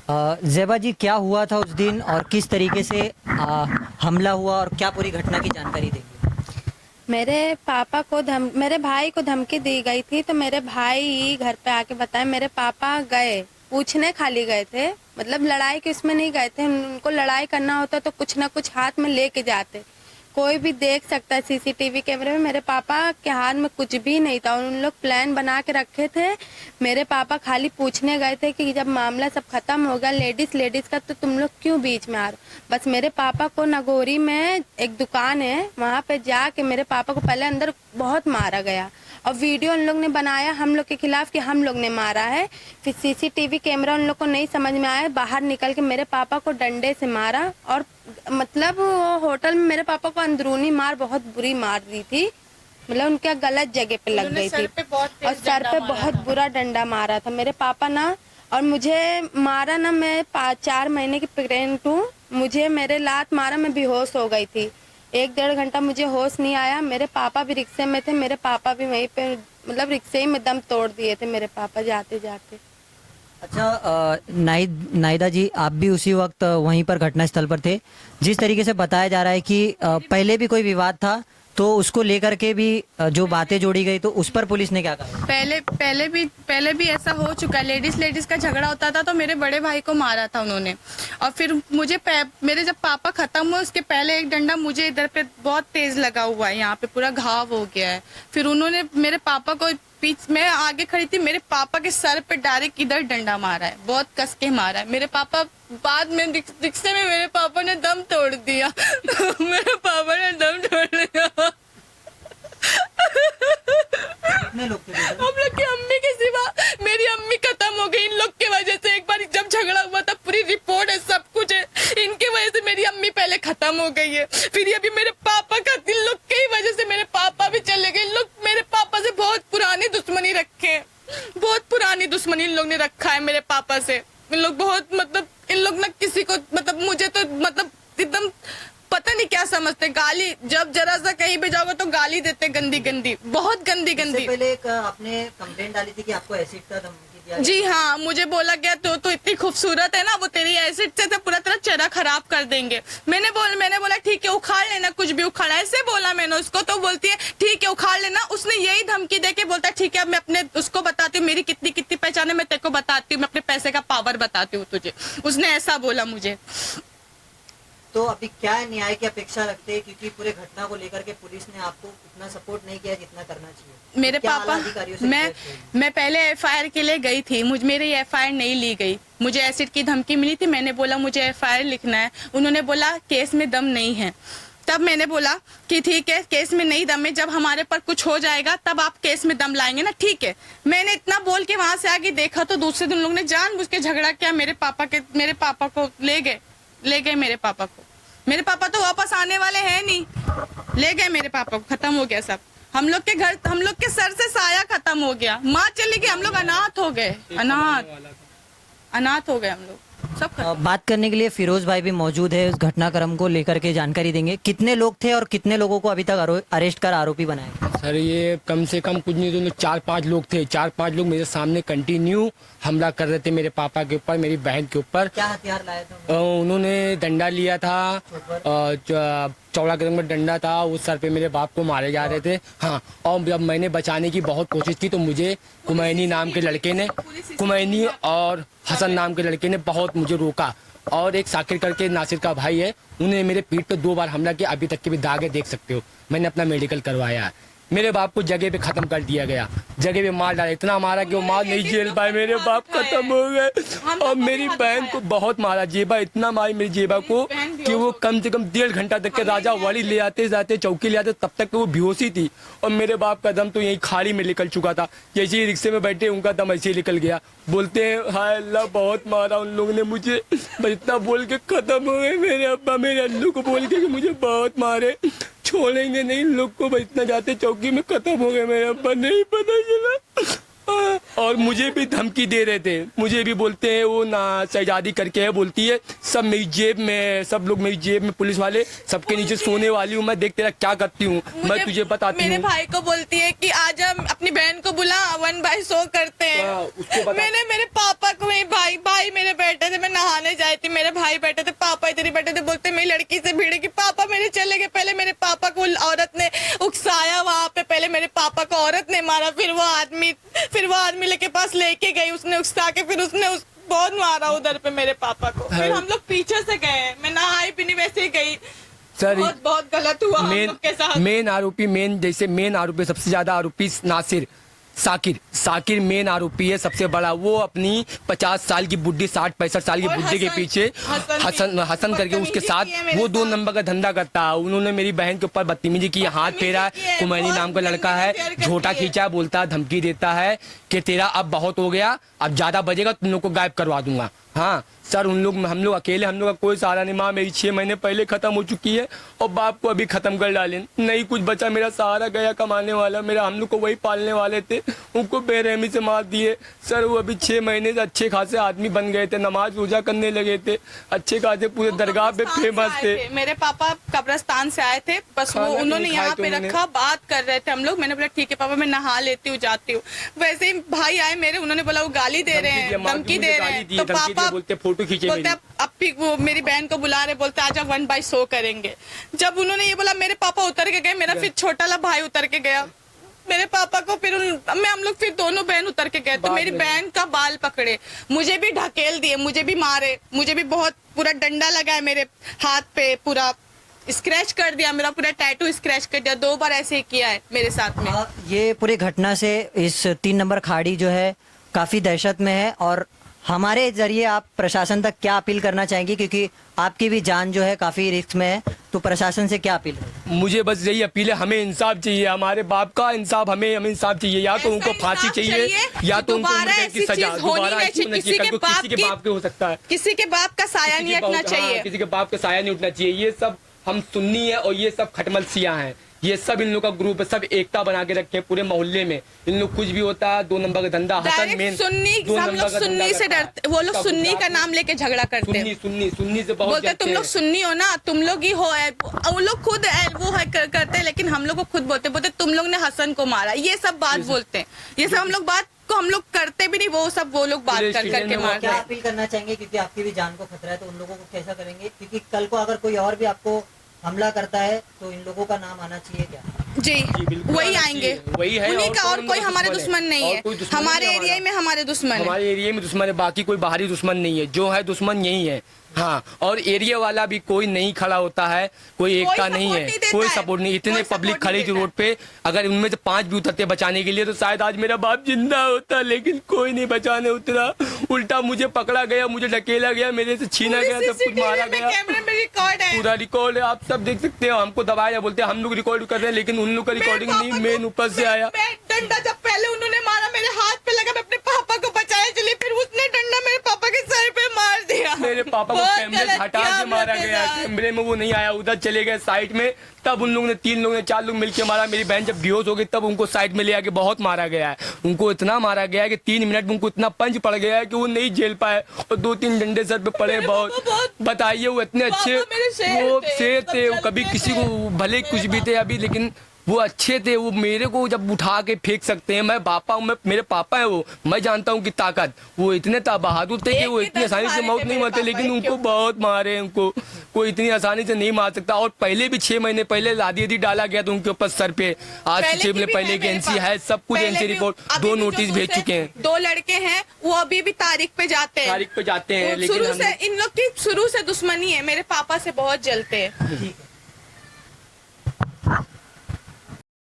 ज़ेबा जी, क्या हुआ था उस दिन और किस तरीके से हमला हुआ और क्या पूरी घटना की जानकारी देंगे? मेरे भाई को धमकी दी गई थी, तो मेरे भाई घर पे आके बताए। मेरे पापा गए पूछने, खाली गए थे, मतलब लड़ाई के उसमें नहीं गए थे। उनको लड़ाई करना होता तो कुछ ना कुछ हाथ में लेके जाते। कोई भी देख सकता है सीसीटीवी कैमरे में, मेरे पापा के हाथ में कुछ भी नहीं था। उन लोग प्लान बना के रखे थे। मेरे पापा खाली पूछने गए थे कि जब मामला सब खत्म हो गया लेडीज का, तो तुम लोग क्यों बीच में आ रहे हो। बस मेरे पापा को नगोरी में एक दुकान है, वहाँ पे जाके मेरे पापा को पहले अंदर बहुत मारा गया और वीडियो उन लोग ने बनाया हम लोग के खिलाफ कि हम लोग ने मारा है। फिर सीसीटीवी कैमरा उन लोग को नहीं समझ में आया, बाहर निकल के मेरे पापा को डंडे से मारा। और मतलब वो होटल में मेरे पापा को अंदरूनी मार, बहुत बुरी मार दी थी, मतलब उनके गलत जगह पे लग गई थी और सर पे बहुत बुरा डंडा मारा था मेरे पापा ना। और मुझे मारा ना, मैं 4 महीने की प्रेग्नेंट हूँ। मुझे मेरे लात मारा, मैं बेहोश हो गई थी। 1-1.5 घंटा मुझे होश नहीं आया। मेरे पापा भी रिक्शे में थे, मेरे पापा भी वहीं पे मतलब रिक्शे ही में दम तोड़ दिए थे मेरे पापा जाते जाते। अच्छा, नाहिदा जी, आप भी उसी वक्त वहीं पर घटनास्थल पर थे। जिस तरीके से बताया जा रहा है कि पहले भी कोई विवाद था, तो उसको लेकर के भी जो बातें जोड़ी गई, तो उस पर पुलिस ने क्या कहा? पहले भी ऐसा हो चुका है। लेडीज का झगड़ा होता था तो मेरे बड़े भाई को मारा था उन्होंने। और फिर मेरे जब पापा खत्म हुए उसके पहले एक डंडा मुझे इधर पे बहुत तेज लगा हुआ है, यहाँ पे पूरा घाव हो गया है। फिर उन्होंने मेरे पापा को मैं आगे खड़ी थी, मेरे पापा के सर पे डायरेक्ट इधर डंडा मारा है, बहुत कस के मारा है। मेरे पापा बाद में रिक्शे में मेरे पापा ने दम तोड़ दिया। मेरे पापा ने दम तोड़ दिया। कितने लोग थे? हम लोग की अम्मी के सिवा मेरी अम्मी खत्म हो गई इन लोग की वजह से। एक बार जब झगड़ा हुआ था, पूरी रिपोर्ट है, सब कुछ है। इनके वजह से मेरी अम्मी पहले खत्म हो गई है। फिर अभी मेरे पापा का, इन लोग की वजह से मेरे पापा भी चले गए। इन लोग मेरे पापा से बहुत पुरानी दुश्मनी रखे हैं, बहुत पुरानी दुश्मनी इन लोग ने रखा है मेरे पापा से। इन लोग बहुत मतलब इन लोग ना किसी को मतलब मुझे तो मतलब एकदम पता नहीं क्या समझते। गाली जब जरा सा कहीं पे जाओगे तो गाली देते, गंदी गंदी, बहुत गंदी गंदी। पहले एक आपने कंप्लेंट डाली थी कि आपको एसिड का धमकी दिया गया। जी हाँ, मुझे बोला गया तो इतनी खूबसूरत है ना, वो तेरी एसिड से तो पूरा तेरा चेहरा खराब कर देंगे। मैंने बोला ठीक है उखाड़ लेना, कुछ भी उखाड़, ऐसे बोला मैंने उसको। तो बोलती है ठीक है उखाड़ लेना। उसने यही धमकी देके बोलता है ठीक है अब मैं अपने उसको बताती हूँ मेरी कितनी कितनी पहचान है, मैं तेरे को बताती हूँ, मैं अपने पैसे का पावर बताती हूँ तुझे। उसने ऐसा बोला मुझे। तो अभी क्या न्याय की अपेक्षा रखते हैं, क्योंकि पूरे घटना को लेकर के पुलिस ने आपको उतना सपोर्ट नहीं किया जितना करना चाहिए? मेरे पापा, मैं पहले एफआईआर के लिए गई थी, मेरी एफआईआर नहीं ली गई। मुझे एसिड की धमकी मिली थी, मैंने बोला मुझे एफआईआर लिखना है। उन्होंने बोला केस में दम नहीं है। तब मैंने बोला कि ठीक है केस में नहीं दम है, जब हमारे पर कुछ हो जाएगा तब आप केस में दम लाएंगे ना, ठीक है। मैंने इतना बोल के वहां से आगे देखा तो दूसरे दिन लोग ने जानबूझ के झगड़ा किया। मेरे पापा को ले गए मेरे पापा को। मेरे पापा तो वापस आने वाले हैं नहीं, ले गए मेरे पापा को, खत्म हो गया सब। हम लोग के घर, हम लोग के सर से साया खत्म हो गया, माँ चली गई, हम लोग अनाथ हो गए, अनाथ हो गए हम लोग सब। बात करने के लिए फिरोज भाई भी मौजूद है, उस घटनाक्रम को लेकर के जानकारी देंगे। कितने लोग थे और कितने लोगों को अभी तक अरेस्ट कर आरोपी बनाया? सर ये कम से कम कुछ नहीं तो 4-5 लोग थे। 4-5 लोग मेरे सामने कंटिन्यू हमला कर रहे थे मेरे पापा के ऊपर, मेरी बहन के ऊपर। क्या हथियार लाए थे? उन्होंने डंडा लिया था, चौड़ा कदम में डंडा था, उस सर पे मेरे बाप को मारे जा रहे थे। हाँ, और जब मैंने बचाने की बहुत कोशिश की तो मुझे कुमैनी नाम के लड़के ने, कुमैनी और हसन नाम के लड़के ने बहुत मुझे रोका। और एक साकिर करके नासिर का भाई है, उन्हें मेरे पीठ पे 2 बार हमला किया, अभी तक के भी दागे देख सकते हो। मैंने अपना मेडिकल करवाया। मेरे बाप को जगह पे खत्म कर दिया गया, जगह पे मार डाला, इतना मारा कि वो मार नहीं झेल पाए, मेरे बाप खत्म हो गए। और मेरी बहन को बहुत मारा, जेबा इतना मारी मेरी जेबा को कि वो कम से कम 1.5 घंटा तक के राजा वाली ले आते जाते, चौकी ले आते, तब तक तो वो बेहोशी थी। और मेरे बाप का दम तो यही खाड़ी में निकल चुका था, जैसे ही रिक्शे में बैठे उनका दम ऐसे ही निकल गया। बोलते हैं हाय अल्लाह बहुत मारा उन लोगों ने मुझे, बस इतना बोल के खत्म हो गए। मेरे अब्बा मेरे अल्लू को बोल के मुझे बहुत मारे, छोड़ेंगे नहीं इन लोग को, इतना जाते चौकी में खत्म हो गए। मेरे अब्बा नहीं पता चला। और मुझे भी धमकी दे रहे थे, मुझे भी बोलते हैं वो ना शहजादी करके है, बोलती है सब मेरी जेब में, सब लोग मेरी जेब में, पुलिस वाले सबके नीचे सोने वाली हूँ मैं, देख तेरा क्या करती हूँ मैं तुझे बताती हूँ। मेरे भाई को बोलती है कि आज हम अपनी बहन को बुला 1 बाय 100 करते हैं। उसको बता। मैंने मेरे पापा को, मेरे भाई भाई मेरे बैठे थे, मैं नहाने जाई थी, मेरे भाई बैठे थे, पापा इधर ही बैठे थे, बोलते मेरी लड़की से भिड़े कि पापा मेरे चले गए। पहले मेरे पापा को औरत ने उकसाया वहां पे, पहले मेरे पापा को औरत ने मारा, फिर वो आदमी लेके पास लेके गई, उसने उकसा के फिर उसने बहुत मारा उधर पे मेरे पापा को। फिर हम लोग पीछे से गए, मैं नहाई भी नहीं, वैसे ही गई। सर बहुत गलत हुआ हम लोग के साथ। मेन आरोपी सबसे ज्यादा आरोपी नासिर साकिर मेन आरोपी है, सबसे बड़ा। वो अपनी 50 साल की बुढ़ी, 60-65 साल की बुढ़ी के पीछे हसन करके उसके साथ वो 2 नंबर का धंधा करता है। उन्होंने मेरी बहन के ऊपर बदतमीजी की, हाथ फेरा। कुमैनी नाम का लड़का है, झोटा खींचा, बोलता है, धमकी देता है कि तेरा अब बहुत हो गया, अब ज्यादा बजेगा तुम लोग को गायब करवा दूंगा। हाँ सर, हम लोग अकेले, हम लोग का कोई सहारा नहीं। माँ मेरी 6 महीने पहले खत्म हो चुकी है और बाप को अभी खत्म कर डाले, नहीं कुछ बचा। मेरा सहारा गया कमाने वाला, हम लोग को वही पालने वाले थे, उनको बेरहमी से मार दिए। सर वो अभी 6 महीने से अच्छे खासे आदमी बन गए थे, नमाज रोजा करने लगे थे, अच्छे खासे पूरे दरगाह पे फेमस थे। मेरे पापा कब्रिस्तान से आए थे, बस वो उन्होंने यहाँ पे रखा, बात कर रहे थे हम लोग। मैंने बोला ठीक है पापा, मैं नहा लेती हूँ, जाती हूँ। वैसे ही भाई आए मेरे, उन्होंने बोला वो गाली दे रहे हैं, धमकी दे रहे हैं। तो पापा बोलते फोटो खींचे, बोलते अब वो मेरी बहन को बुला रहे, बोलते आजा 1/100 करेंगे। जब उन्होंने ये बोला, मेरे पापा उतर के गए, मेरा फिर छोटा ला भाई उतर के गया मेरे पापा को, फिर हम लोग फिर दोनों बहन उतर के गए। तो मेरी बहन का बाल पकड़े, मुझे भी ढकेल दिए, मुझे भी मारे, मुझे भी बहुत पूरा डंडा लगा है मेरे हाथ पे, पूरा स्क्रैच कर दिया, मेरा पूरा टैटू स्क्रैच कर दिया। 2 बार ऐसे ही किया है मेरे साथ में। ये पूरी घटना से इस 3 नंबर खाड़ी जो है काफी दहशत में है, और हमारे जरिए आप प्रशासन तक क्या अपील करना चाहेंगे, क्योंकि आपकी भी जान जो है काफी रिस्क में है, तो प्रशासन से क्या अपील है? मुझे बस यही अपील है, हमें इंसाफ चाहिए, हमारे बाप का इंसाफ, हमें इंसाफ चाहिए। या तो उनको फांसी चाहिए या तो उनको मरने की सजा। दोबारा किसी के बाप के हो सकता है, किसी के बाप का साया नहीं हटना चाहिए, किसी के बाप का साया नहीं उठना चाहिए। ये सब हम सुन्नी है और ये सब खटमलसियां हैं, ये सब इन लोग का ग्रुप है, सब एकता बना के रखे पूरे मोहल्ले में। इन लोग कुछ भी होता है 2 नंबर का धंधा, हसन मेन सुन्नी, हम लोग सुन्नी से डरते, वो लोग सुन्नी का नाम लेके झगड़ा करते हैं। सुन्नी से बहुत बोलते तुम लोग सुन्नी हो ना, तुम लोग ही हो, वो लोग खुद वो है करते हैं, लेकिन हम लोग को खुद बोलते तुम लोग ने हसन को मारा, ये सब बात बोलते हैं। ये सब हम लोग बात को हम लोग करते भी नहीं, वो लोग बात कर करके मारते क्या हैं। अपील करना चाहेंगे, क्योंकि आपकी भी जान को खतरा है, तो उन लोगों को कैसा करेंगे, क्योंकि कल को अगर कोई और भी आपको हमला करता है तो इन लोगों का नाम आना चाहिए क्या? जी वही आएंगे, वही है, उन्हीं का, और कोई हमारे दुश्मन नहीं है। हमारे एरिया में हमारे दुश्मन है, हमारे एरिया में दुश्मन है, बाकी कोई बाहरी दुश्मन नहीं है, जो है दुश्मन यही है। हाँ, और एरिया वाला भी कोई नहीं खड़ा होता है, कोई एकता नहीं है, कोई सपोर्ट नहीं। इतने पब्लिक खड़ी थी रोड पे, अगर उनमें से 5 भी उतरते बचाने के लिए तो शायद आज मेरा बाप जिंदा होता, लेकिन कोई नहीं बचाने उतरा। उल्टा मुझे पकड़ा गया, मुझे ढकेला गया, मेरे से छीना गया, सब कुछ मारा गया। पूरा रिकॉर्ड है, आप सब देख सकते हो। हमको दबाया, बोलते हम लोग रिकॉर्ड कर रहे हैं, लेकिन उन लोग का रिकॉर्डिंग नहीं, मेन ऊपर से आया। डंडा जब पहले उन्होंने मारा मेरे हाथ पे लगा, मैं अपने पापा को बचाने चली, फिर उसने डंडा मेरे पापा के सर पे मार दिया। मेरे पापा को कैमरे से हटा के मारा गया, कैमरे में वो नहीं आया, उधर चले गए साइड में। तब उन लोगों ने 3 लोग ने 4 लोग मिलकर मारा। मेरी बहन जब बेहोश हो गई तब उनको साइड में ले आके बहुत मारा गया है। उनको इतना मारा गया है कि 3 मिनट में उनको इतना पंच पड़ गया है कि वो नहीं झेल पाए, और 2-3 डंडे सर पे पड़े। बहुत बताइए, वो इतने अच्छे, वो शेर थे, वो कभी किसी को भले कुछ भी थे अभी, लेकिन वो अच्छे थे। वो मेरे को जब उठा के फेंक सकते हैं, मैं पापा हूँ, मेरे पापा है वो, मैं जानता हूँ कि ताकत। वो इतने बहादुर थे कि वो इतनी आसानी से मौत नहीं मरते, लेकिन उनको बहुत मारे। उनको कोई इतनी आसानी से नहीं मार सकता। और पहले भी 6 महीने पहले लादी डाला गया था उनके ऊपर सर पे। आज 6 महीने पहले की एनसी है, सब कुछ एनसी रिपोर्ट, 2 नोटिस भेज चुके हैं। 2 लड़के हैं, वो अभी भी तारीख पे जाते हैं, लेकिन शुरू से इन लोग की शुरू से दुश्मनी है, मेरे पापा से बहुत जलते हैं।